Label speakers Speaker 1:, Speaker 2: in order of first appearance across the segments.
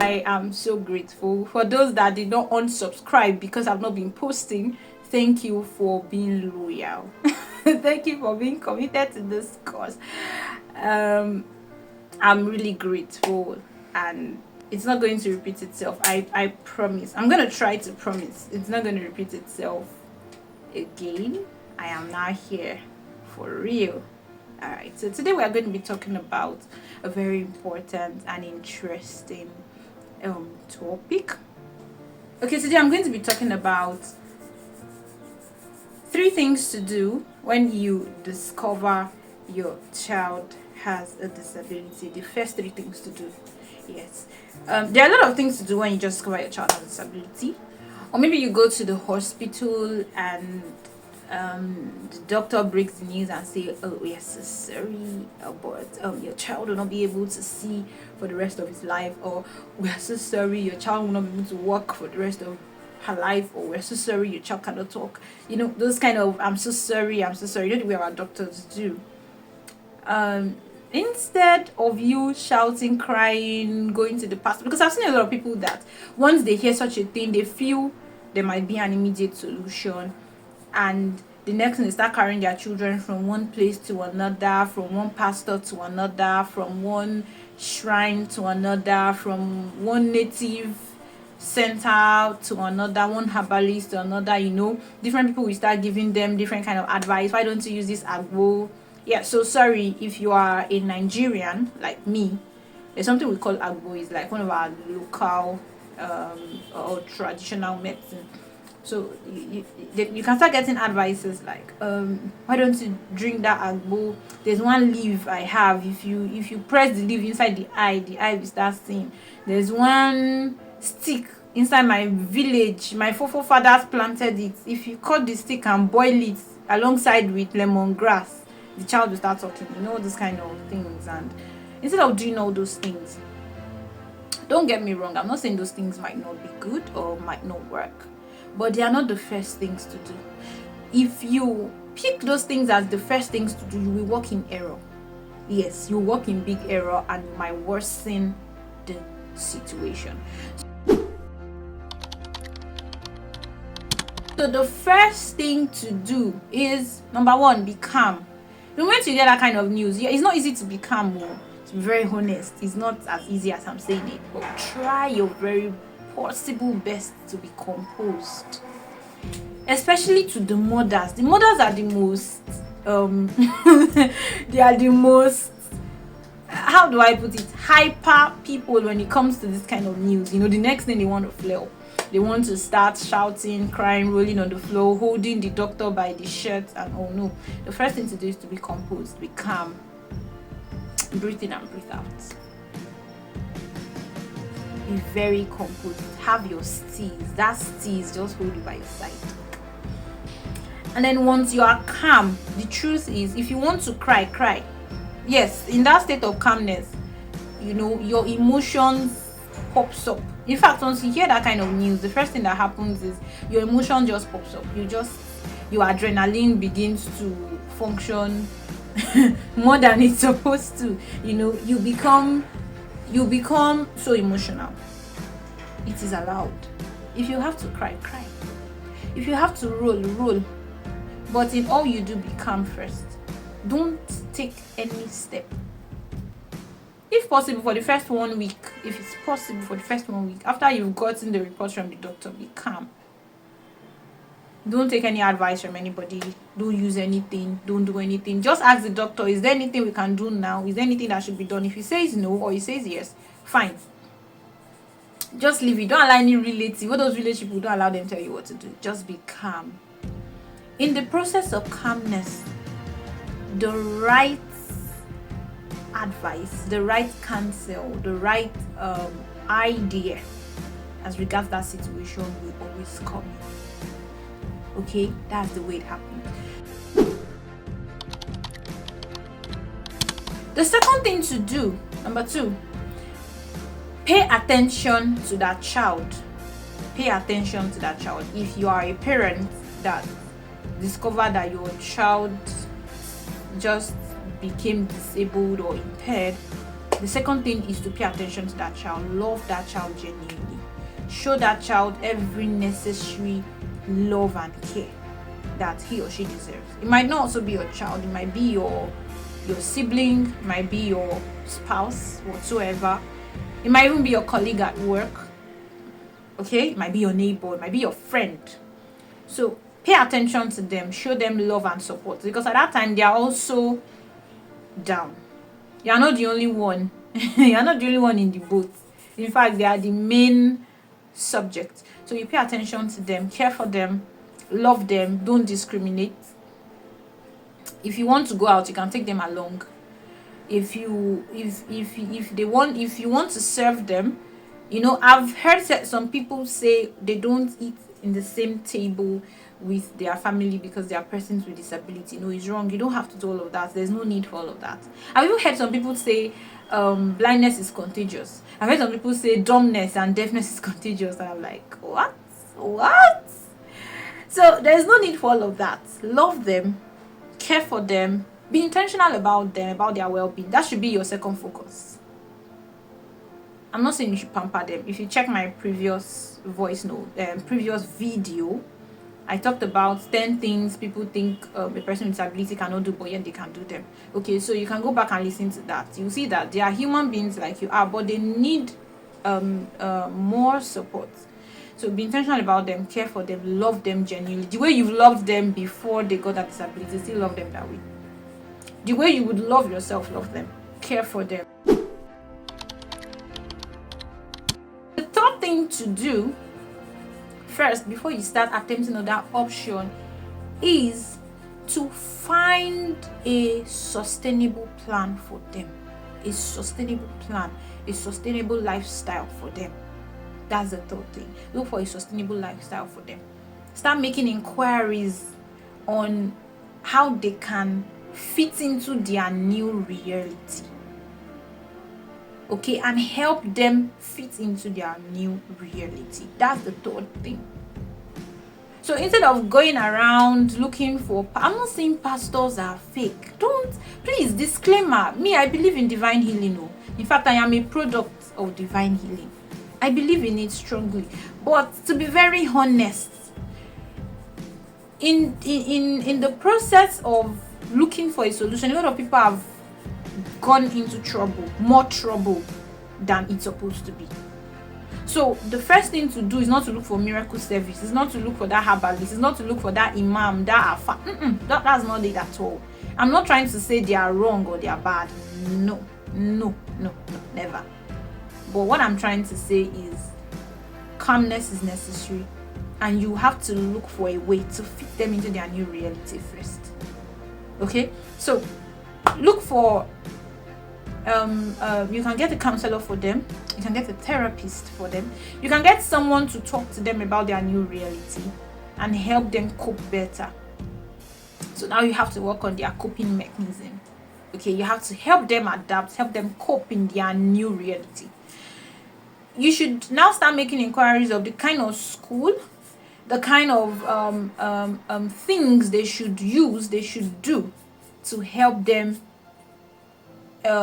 Speaker 1: I am so grateful. For those that did not unsubscribe because I've not been posting, thank you for being loyal. Thank you for being committed to this cause. I'm really grateful, and it's not going to repeat itself. I promise. I'm going to try to promise it's not going to repeat itself again. I am now here for real. Alright, so today we are going to be talking about a very important and interesting topic. Okay, today I'm going to be talking about 3 things to do when you discover your child has a disability. The first 3 things to do. Yes, there are a lot of things to do when you just discover your child has a disability, or maybe you go to the hospital and the doctor breaks the news and say, oh, we are so sorry, but your child will not be able to see for the rest of his life, or we are so sorry, your child will not be able to walk for the rest of her life, or we're so sorry, your child cannot talk. You know, those kind of I'm so sorry, you know the way our doctors do. Instead of you shouting, crying, going to the pastor, because I've seen a lot of people that once they hear such a thing, they feel there might be an immediate solution, and the next thing they start carrying their children from one place to another, from one pastor to another, from one shrine to another, from one native center to another, one herbalist to another. You know, different people will start giving them different kind of advice. Why don't you use this agbo? Yeah, so sorry if you are a Nigerian like me, there's something we call agbo. It's like one of our local or traditional medicine. So you can start getting advices like, why don't you drink that agbo? There's one leaf I have. If you press the leaf inside the eye will start seeing. There's one stick inside my village. My forefathers planted it. If you cut the stick and boil it alongside with lemongrass, the child will start talking. You know, those kind of things. And instead of doing all those things, don't get me wrong, I'm not saying those things might not be good or might not work, but they are not the first things to do. If you pick those things as the first things to do, you will walk in error. Yes, you walk in big error and you might worsen the situation. So the first thing to do is, number 1, be calm. The moment you get that kind of news, it's not easy to be calm. To be very honest, it's not as easy as I'm saying it, but try your very possible best to be composed, especially to the mothers. The mothers are the most they are the most, how do I put it, hyper people when it comes to this kind of news. You know, the next thing they want to flare up, they want to start shouting, crying, rolling on the floor, holding the doctor by the shirt, and oh no. The first thing to do is to be composed, be calm, breathe in and breathe out. Be very composed. Have your steez. That steez, just hold it by your side. And then once you are calm, the truth is, if you want to cry, cry. Yes, in that state of calmness, you know, your emotions pops up. In fact, once you hear that kind of news, the first thing that happens is your emotion just pops up. Your adrenaline begins to function more than it's supposed to. You know, you become so emotional. It is allowed. If you have to cry, cry. If you have to roll, roll. But in all you do, be calm first. Don't take any step. If possible, for the first 1 week, if it's possible for the first 1 week, after you've gotten the report from the doctor, be calm. Don't take any advice from anybody. Don't use anything. Don't do anything. Just ask the doctor, is there anything we can do now? Is there anything that should be done? If he says no or he says yes, fine. Just leave it. Don't allow any relative. All those village people, don't allow them to tell you what to do. Just be calm. In the process of calmness, the right advice, the right counsel, the right idea as regards that situation will always come in. Okay, that's the way it happened. The second thing to do, number 2, pay attention to that child. Pay attention to that child. If you are a parent that discovered that your child just became disabled or impaired, The second thing is to pay attention to that child. Love that child genuinely. Show that child every necessary love and care that he or she deserves. It might not also be your child. It might be your sibling. It might be your spouse, whatsoever. It might even be your colleague at work. Okay? It might be your neighbor. It might be your friend. So pay attention to them. Show them love and support. Because at that time, they are also down. You are not the only one. You are not the only one in the boat. In fact, they are the main subject. So you pay attention to them, care for them, love them, don't discriminate. If you want to go out, you can take them along. If you want to serve them, I've heard some people say they don't eat in the same table with their family because they are persons with disability. No, it's wrong. You don't have to do all of that. There's no need for all of that. I've even heard some people say blindness is contagious. I've heard some people say dumbness and deafness is contagious, and I'm like, what? So there's no need for all of that. Love them, care for them, be intentional about them, about their well-being. That should be your second focus. I'm not saying you should pamper them. If you check my previous previous video, I talked about 10 things people think a person with disability cannot do, but yet they can do them. Okay, so you can go back and listen to that. You'll see that they are human beings like you are, but they need more support. So be intentional about them, care for them, love them genuinely. The way you've loved them before they got that disability, still love them that way. The way you would love yourself, love them, care for them. The third thing to do first, before you start attempting another option, is to find a sustainable plan for them. A sustainable plan, a sustainable lifestyle for them. That's the third thing. Look for a sustainable lifestyle for them. Start making inquiries on how they can fit into their new reality. Okay, and help them fit into their new reality. That's the third thing. So instead of going around looking for, I'm not saying pastors are fake. Please, disclaimer, me, I believe in divine healing. In fact, I am a product of divine healing. I believe in it strongly. But to be very honest, in the process of looking for a solution, a lot of people have gone into more trouble than it's supposed to be. So the first thing to do is not to look for miracle service. It's not to look for that herbalist. It's not to look for that imam, that afa. That's not it at all. I'm not trying to say they are wrong or they are bad. No, never. But what I'm trying to say is calmness is necessary, and you have to look for a way to fit them into their new reality first. Okay, so look for you can get a counselor for them, you can get a therapist for them, you can get someone to talk to them about their new reality and help them cope better. So now you have to work on their coping mechanism. Okay, you have to help them adapt, help them cope in their new reality. You should now start making inquiries of the kind of school, the kind of things they should do to help them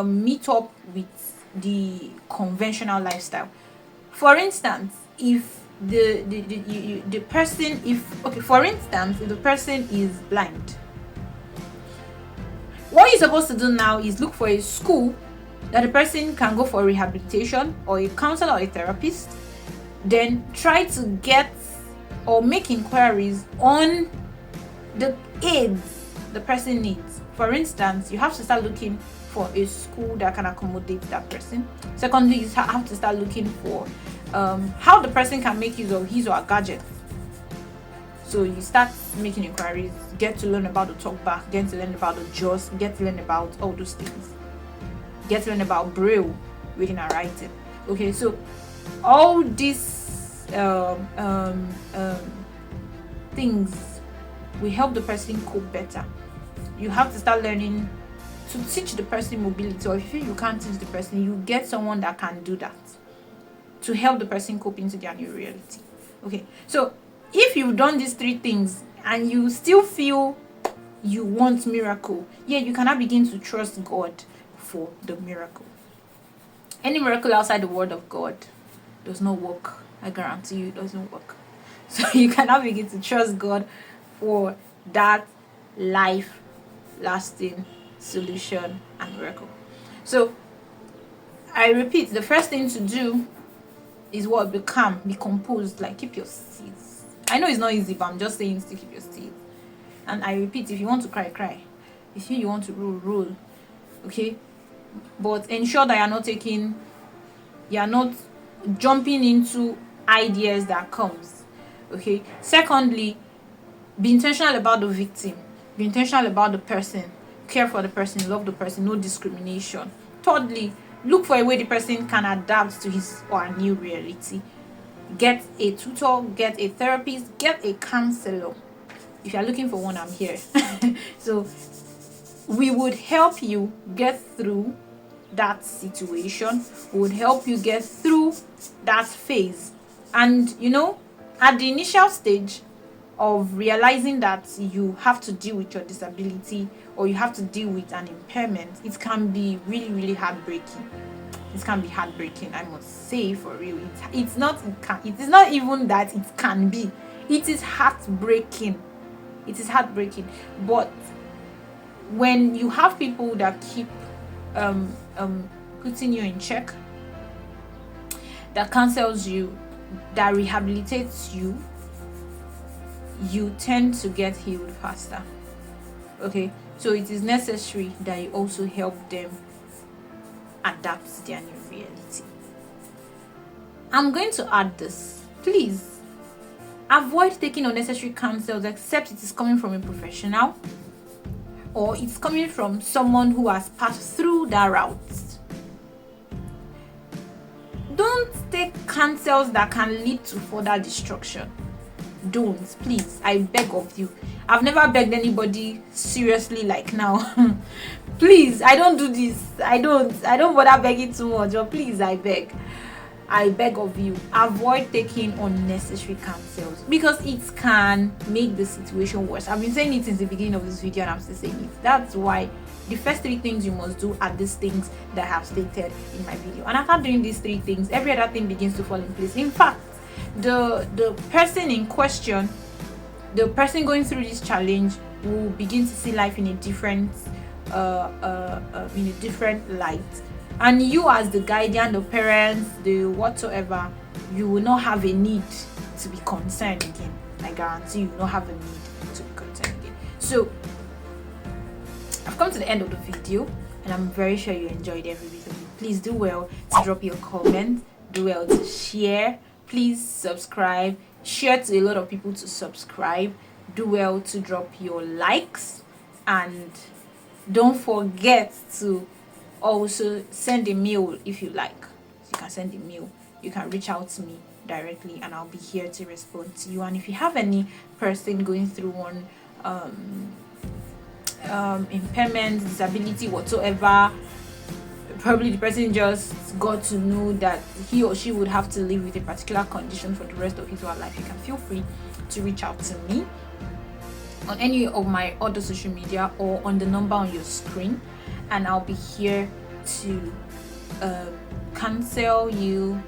Speaker 1: meet up with the conventional lifestyle. For instance, if the person is blind, what you're supposed to do now is look for a school that the person can go for rehabilitation, or a counselor or a therapist. Then try to get or make inquiries on the aids the person needs. For instance, you have to start looking for a school that can accommodate that person. Secondly, you have to start looking for how the person can make use of his or her gadget. So you start making inquiries, get to learn about the talk back, get to learn about the JAWS, get to learn about all those things. Get to learn about Braille, reading and writing. Okay, so all these things will help the person cope better. You have to start learning to teach the person mobility, or if you can't teach the person, you get someone that can do that to help the person cope into their new reality. Okay, so if you've done these three things and you still feel you want miracle, you can now begin to trust God for the miracle. Any miracle outside the word of God does not work. I guarantee you it doesn't work. So you cannot begin to trust God for that life lasting solution and miracle. So I repeat, the first thing to do is what? Be calm, be composed, like keep your seats. I know it's not easy, but I'm just saying still keep your seats. And I repeat, if you want to cry, cry. If you want to roll, roll. Okay? But ensure that you're not jumping into ideas that comes. Okay? Secondly, be intentional about the victim. Be intentional about the person. Care for the person, love the person, no discrimination. Thirdly, look for a way the person can adapt to his or her new reality. Get a tutor, get a therapist, get a counselor. If you're looking for one, I'm here. So we would help you get through that situation. We would help you get through that phase. And at the initial stage of realizing that you have to deal with your disability or you have to deal with an impairment, it can be really, really heartbreaking. It can be heartbreaking, I must say, for real. It is not even that it can be. It is heartbreaking. It is heartbreaking. But when you have people that keep putting you in check, that counsels you, that rehabilitates you, you tend to get healed faster. Okay, so it is necessary that you also help them adapt to their new reality. I'm going to add this. Please avoid taking unnecessary counsels except it is coming from a professional or it's coming from someone who has passed through that route. Don't take counsels that can lead to further destruction. Don't, please. I beg of you. I've never begged anybody seriously like now. Please, I don't do this. I don't bother begging too much. But please, I beg of you, avoid taking unnecessary counsels because it can make the situation worse. I've been saying it since the beginning of this video and I'm still saying it. That's why the first 3 things you must do are these things that I have stated in my video. And after doing these 3 things, every other thing begins to fall in place. In fact, the person in question, the person going through this challenge will begin to see life in a different light. And you as the guardian, the parents, the whatsoever, you will not have a need to be concerned again. I guarantee you will not have a need to be concerned again. So I've come to the end of the video and I'm very sure you enjoyed every bit of it. Please do well to drop your comment, do well to share, please subscribe, share to a lot of people to subscribe, do well to drop your likes, and don't forget to also send a mail if you like. You can send a mail, you can reach out to me directly and I'll be here to respond to you. And if you have any person going through one impairment, disability, whatsoever, probably the person just got to know that he or she would have to live with a particular condition for the rest of his or her life, you can feel free to reach out to me on any of my other social media or on the number on your screen, and I'll be here to counsel you.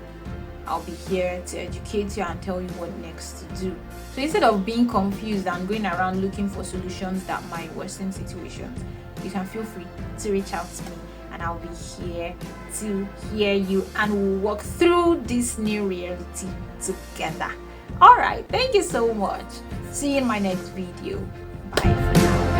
Speaker 1: I'll be here to educate you and tell you what next to do. So instead of being confused and going around looking for solutions that might worsen situations, you can feel free to reach out to me and I'll be here to hear you and we'll walk through this new reality together. All right, thank you so much. See you in my next video. Bye for now.